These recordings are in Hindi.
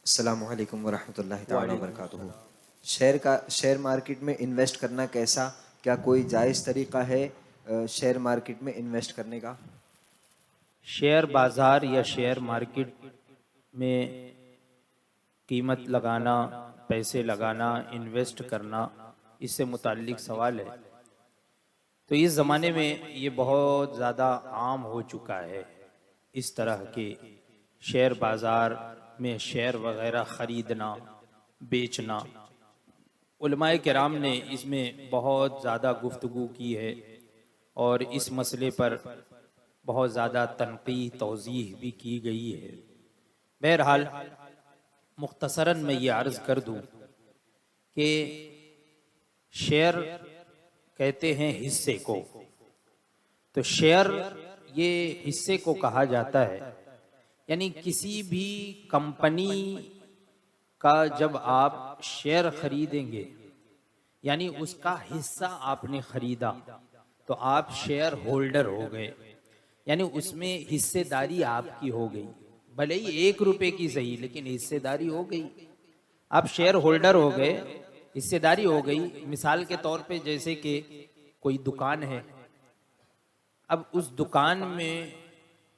अस्सलामु अलैकुम वरहमतुल्लाहि ताला वालेकुम वबरकातुहू। सलाम। शेयर मार्केट में इन्वेस्ट करना कैसा, क्या कोई जायज़ तरीका है शेयर मार्केट में इन्वेस्ट करने का? शेयर बाज़ार या शेयर मार्केट में कीमत लगाना, पैसे लगाना, इन्वेस्ट करना, इससे मुताल्लिक सवाल है। तो इस ज़माने में ये बहुत ज़्यादा आम हो चुका है, इस तरह के शेयर बाज़ार में शेयर वग़ैरह ख़रीदना, बेचना। उलमाए किराम ने इसमें बहुत ज़्यादा गुफ्तगू की है और इस मसले पर बहुत ज़्यादा तनक़ीद तौज़ीह भी की गई है। बहरहाल मुख्तसरन मैं ये अर्ज़ कर दूँ कि शेयर कहते हैं हिस्से को, तो शेयर ये हिस्से को कहा जाता है। यानी किसी भी कंपनी का जब आप शेयर खरीदेंगे, यानी उसका हिस्सा आपने खरीदा, तो आप शेयर होल्डर हो गए, यानी उसमें हिस्सेदारी आपकी हो गई। भले ही 1 रुपए की सही, लेकिन हिस्सेदारी हो गई। आप शेयर होल्डर हो गए, हिस्सेदारी हो गई। मिसाल के तौर पे जैसे कि कोई दुकान है, अब उस दुकान में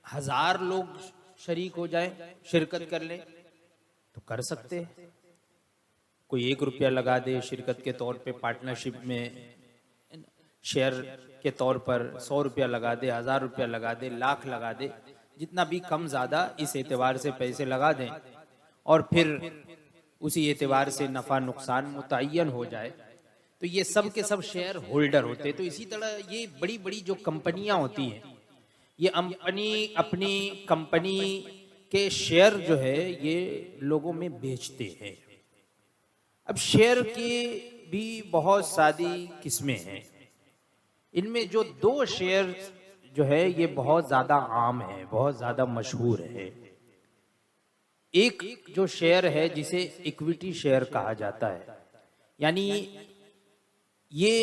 1000 लोग शरीक हो जाए, शिरकत कर ले, तो कर सकते हैं। कोई 1 रुपया लगा दे शिरकत के तौर पे, पार्टनरशिप में शेयर के तौर पर 100 रुपया लगा दे, 1000 रुपया लगा दे, लाख लगा दे, जितना भी कम ज़्यादा इस एतबार से पैसे लगा दें और फिर उसी एतबार से नफ़ा नुकसान मुतय्यन हो जाए, तो ये सब के सब शेयर होल्डर होते। तो इसी तरह ये बड़ी बड़ी जो कंपनियां होती हैं, ये अपनी कंपनी के शेयर जो है ये लोगों में बेचते हैं। अब शेयर की भी बहुत सारी किस्में हैं। इनमें जो 2 शेयर जो है ये बहुत ज़्यादा आम है, बहुत ज़्यादा मशहूर है। एक जो शेयर है जिसे इक्विटी शेयर कहा जाता है, यानी ये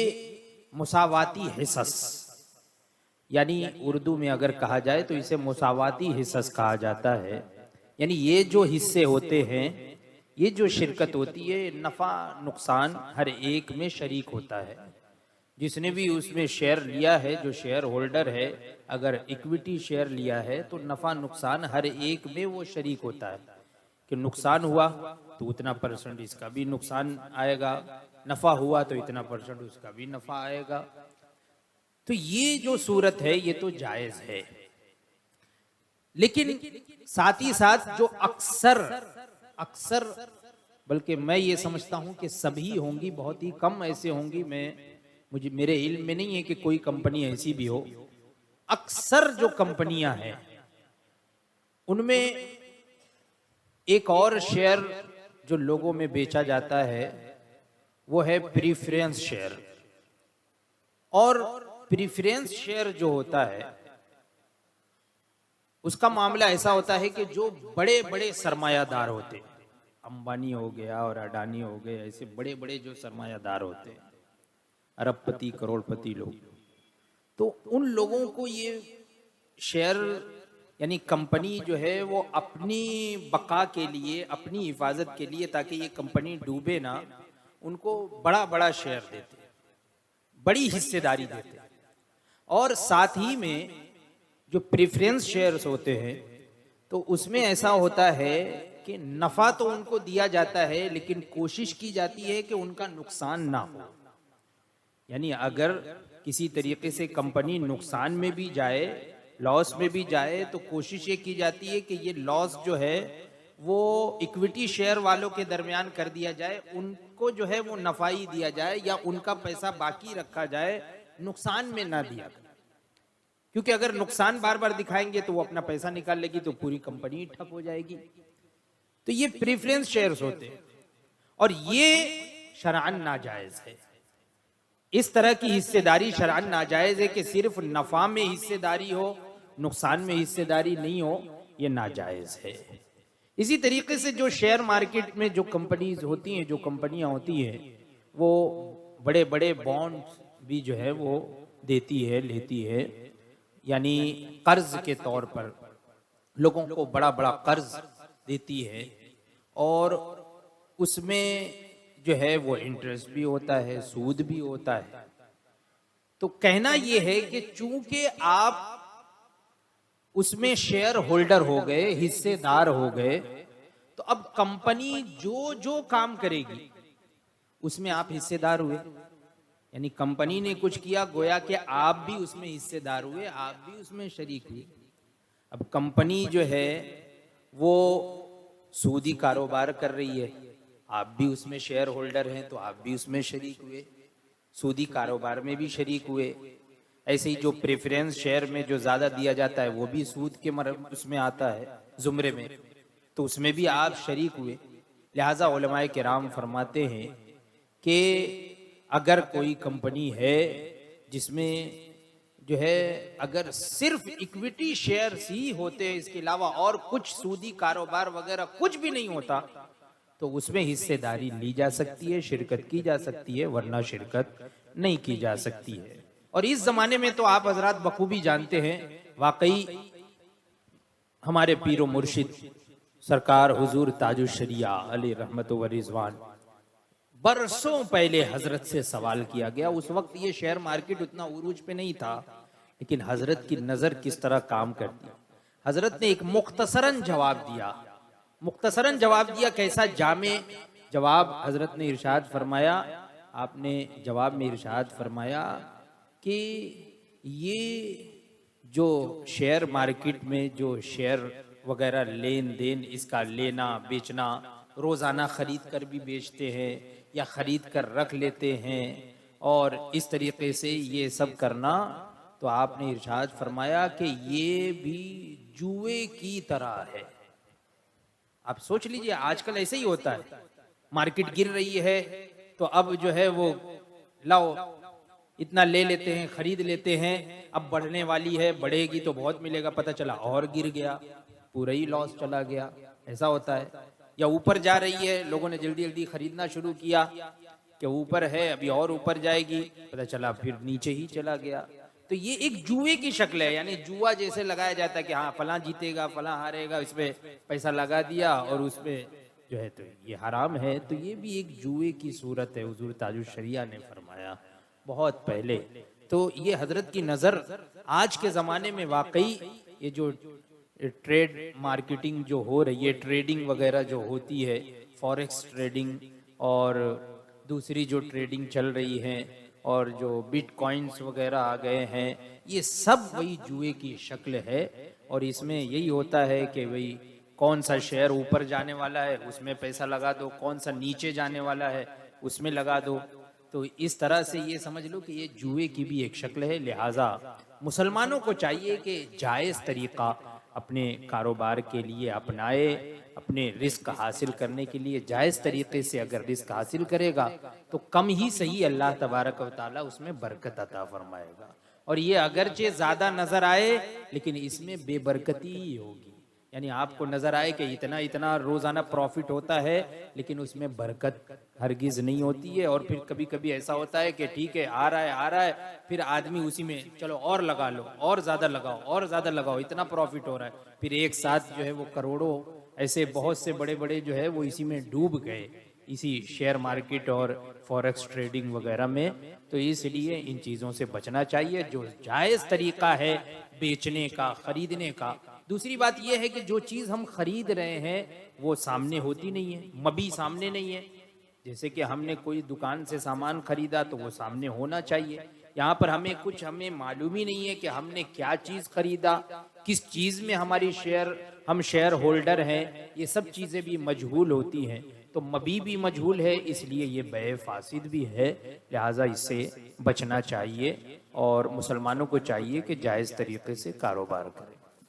मुसावाती हिस्स, यानी उर्दू में अगर कहा जाए तो इसे मुसावाती हिस्स कहा जाता है। यानी ये जो हिस्से होते हैं, ये जो शिरकत होती है, नफ़ा नुकसान हर एक में शरीक होता है। जिसने भी उसमें शेयर लिया है, जो शेयर होल्डर है, अगर इक्विटी शेयर लिया है तो नफ़ा नुकसान हर एक में वो शरीक होता है कि नुकसान हुआ तो उतना परसेंट इसका भी नुकसान आएगा, नफ़ा हुआ तो इतना परसेंट उसका भी नफ़ा आएगा। तो ये जो सूरत है ये तो जायज़ है, लेकिन साथ ही साथ जो अक्सर अक्सर बल्कि मैं ये समझता हूं कि सभी होंगी, बहुत ही कम ऐसे होंगी, मुझे मेरे इल्म में नहीं है कि कोई कंपनी ऐसी भी हो। अक्सर जो कंपनियां हैं उनमें एक और शेयर जो लोगों में बेचा जाता है वो है प्रीफरेंस शेयर। और प्रीफरेंस शेयर जो होता है उसका मामला ऐसा होता है कि जो बड़े बड़े सरमायादार होते हैं, अंबानी हो गया और अडानी हो गए, ऐसे बड़े बड़े जो सरमायादार होते हैं, अरबपति करोड़पति लोग, तो उन लोगों को ये शेयर यानी कंपनी जो है वो अपनी बका के लिए, अपनी हिफाजत के लिए, ताकि ये कंपनी डूबे ना, उनको बड़ा बड़ा शेयर देते हैं, बड़ी हिस्सेदारी देते हैं। और साथ ही में जो प्रेफरेंस शेयर्स होते हैं तो उसमें ऐसा होता है कि नफा तो उनको दिया जाता है, लेकिन कोशिश की जाती है कि उनका नुकसान ना हो। यानी अगर किसी तरीके से कंपनी नुकसान में भी जाए, लॉस में भी जाए, तो कोशिश ये की जाती है कि ये लॉस जो है वो इक्विटी शेयर वालों के दरमियान कर दिया जाए, उनको जो है वो नफा ही दिया जाए या उनका पैसा बाकी रखा जाए, नुकसान में ना दिया। क्योंकि अगर नुकसान बार बार दिखाएंगे तो वो अपना पैसा निकाल लेगी, तो पूरी कंपनी ठप हो जाएगी। तो ये प्रेफरेंस शेयर्स होते हैं और ये शरअन नाजायज है। इस तरह की हिस्सेदारी शरअन नाजायज है कि सिर्फ नफा में हिस्सेदारी हो, नुकसान में हिस्सेदारी नहीं हो, ये नाजायज है। इसी तरीके से जो शेयर मार्केट में जो कंपनीज होती हैं, जो कंपनियां होती हैं, वो बड़े बड़े बॉन्ड्स भी जो है वो देती है, लेती है, यानी कर्ज के तौर पर लोगों को बड़ा बड़ा कर्ज देती है और उसमें जो है वो इंटरेस्ट भी होता है, सूद भी होता है। तो कहना ये है कि चूंकि आप उसमें शेयर होल्डर हो गए, हिस्सेदार हो गए, तो अब कंपनी जो जो काम करेगी उसमें आप हिस्सेदार हुए। यानी कंपनी ने कुछ किया, गोया कि आप भी उसमें हिस्सेदार हुए, आप भी उसमें शरीक हुए। अब कंपनी जो है वो सूदी कारोबार कर रही है, आप भी उसमें शेयर होल्डर हैं तो आप भी उसमें शरीक हुए, सूदी कारोबार में भी शरीक हुए। ऐसे ही जो प्रेफरेंस शेयर में जो ज्यादा दिया जाता है वो भी सूद के उसमें आता है जुमरे में, तो उसमें भी आप शरीक हुए। लिहाजा उलमाए किराम फरमाते हैं कि अगर कोई कंपनी है जिसमें जो है अगर सिर्फ इक्विटी शेयर्स ही होते हैं, इसके अलावा और कुछ सूदी कारोबार वगैरह कुछ भी नहीं होता, तो उसमें हिस्सेदारी ली जा सकती है, शिरकत की जा सकती है, वरना शिरकत नहीं की जा सकती है। और इस जमाने में तो आप हजरात बखूबी जानते हैं, वाकई हमारे पीरो मुर्शिद सरकार हुजूर ताजुश शरिया अली रहमत व रिजवान, बरसों पहले हजरत से सवाल किया गया। उस वक्त ये शेयर मार्केट उतना उरूज पे नहीं था, लेकिन हजरत की नजर किस तरह काम करती। हजरत ने एक मुख्तसरन जवाब दिया। मुख्तसरन जवाब दिया, कैसा जामे जवाब। हजरत ने इरशाद फरमाया, आपने जवाब में इरशाद फरमाया कि ये जो शेयर मार्केट में जो शेयर वगैरह लेन देन, इसका लेना बेचना, रोजाना खरीद कर भी बेचते हैं या खरीद कर रख लेते हैं, और इस तरीके से ये सब करना, तो आपने इरशाद फरमाया कि ये भी जुए की तरह है। आप सोच लीजिए, आजकल ऐसे ही होता है, मार्केट गिर रही है तो अब जो है वो लाओ इतना ले लेते हैं, खरीद लेते हैं, अब बढ़ने वाली है, बढ़ेगी तो बहुत मिलेगा, पता चला और गिर गया, पूरा ही लॉस चला गया। ऐसा होता है। या ऊपर जा रही है, लोगों ने जल्दी जल्दी खरीदना शुरू किया कि ऊपर है अभी और ऊपर जाएगी, पता चला फिर नीचे ही चला गया। तो ये एक जुए की शक्ल है। यानी जुआ जैसे लगाया जाता है कि हाँ फलां जीतेगा, फलां हारेगा, इसमें पैसा लगा दिया और उसमें जो है तो ये हराम है। तो ये भी एक जुए की सूरत है, हुजूर ताजुश शरिया ने फरमाया बहुत पहले। तो ये हजरत की नजर आज के जमाने में वाकई ये जो ट्रेड मार्केटिंग जो हो रही है, ट्रेडिंग वगैरह जो होती है, फॉरेक्स ट्रेडिंग और दूसरी जो ट्रेडिंग चल रही है, और जो बिटकॉइंस वगैरह आ गए हैं, ये सब वही जुए की शक्ल है। और इसमें यही होता है कि भाई कौन सा शेयर ऊपर जाने वाला है उसमें पैसा लगा दो, कौन सा नीचे जाने वाला है उसमें लगा दो। तो इस तरह से ये समझ लो कि ये जुए की भी एक शक्ल है। लिहाजा मुसलमानों को चाहिए कि जायज़ तरीका अपने कारोबार के लिए अपनाए, अपने रिस्क हासिल करने के लिए जायज़ तरीके से अगर रिस्क हासिल करेगा तो कम ही सही अल्लाह तबारक व तआला उसमें बरकत अता फरमाएगा। और ये अगरचे ज़्यादा नज़र आए लेकिन इसमें बेबरकती ही होगी। यानी आपको नजर आए कि इतना इतना रोजाना प्रॉफिट होता है लेकिन उसमें बरकत हरगिज नहीं होती है। और फिर कभी कभी ऐसा होता है कि ठीक है आ रहा है, फिर आदमी उसी में चलो और लगा लो, और ज्यादा लगाओ, और ज्यादा लगाओ, इतना प्रॉफिट हो रहा है, फिर एक साथ जो है वो करोड़ों ऐसे बहुत से बड़े बड़े जो है वो इसी में डूब गए, इसी शेयर मार्केट और फॉरेक्स ट्रेडिंग वगैरह में। तो इसलिए इन चीज़ों से बचना चाहिए। जो जायज़ तरीका है बेचने का, खरीदने का। दूसरी बात यह है कि जो चीज़ हम खरीद रहे हैं वो सामने होती नहीं है, मबी सामने नहीं है। जैसे कि हमने कोई दुकान से सामान खरीदा तो वो सामने होना चाहिए। यहाँ पर हमें मालूम ही नहीं है कि हमने क्या चीज़ खरीदा, किस चीज़ में हमारी हम शेयर होल्डर हैं, ये सब चीज़ें भी मजहूल होती हैं। तो मबी भी मजहूल है, इसलिए ये बे फासिद भी है। लिहाजा इससे बचना चाहिए और मुसलमानों को चाहिए कि जायज़ तरीके से कारोबार करें।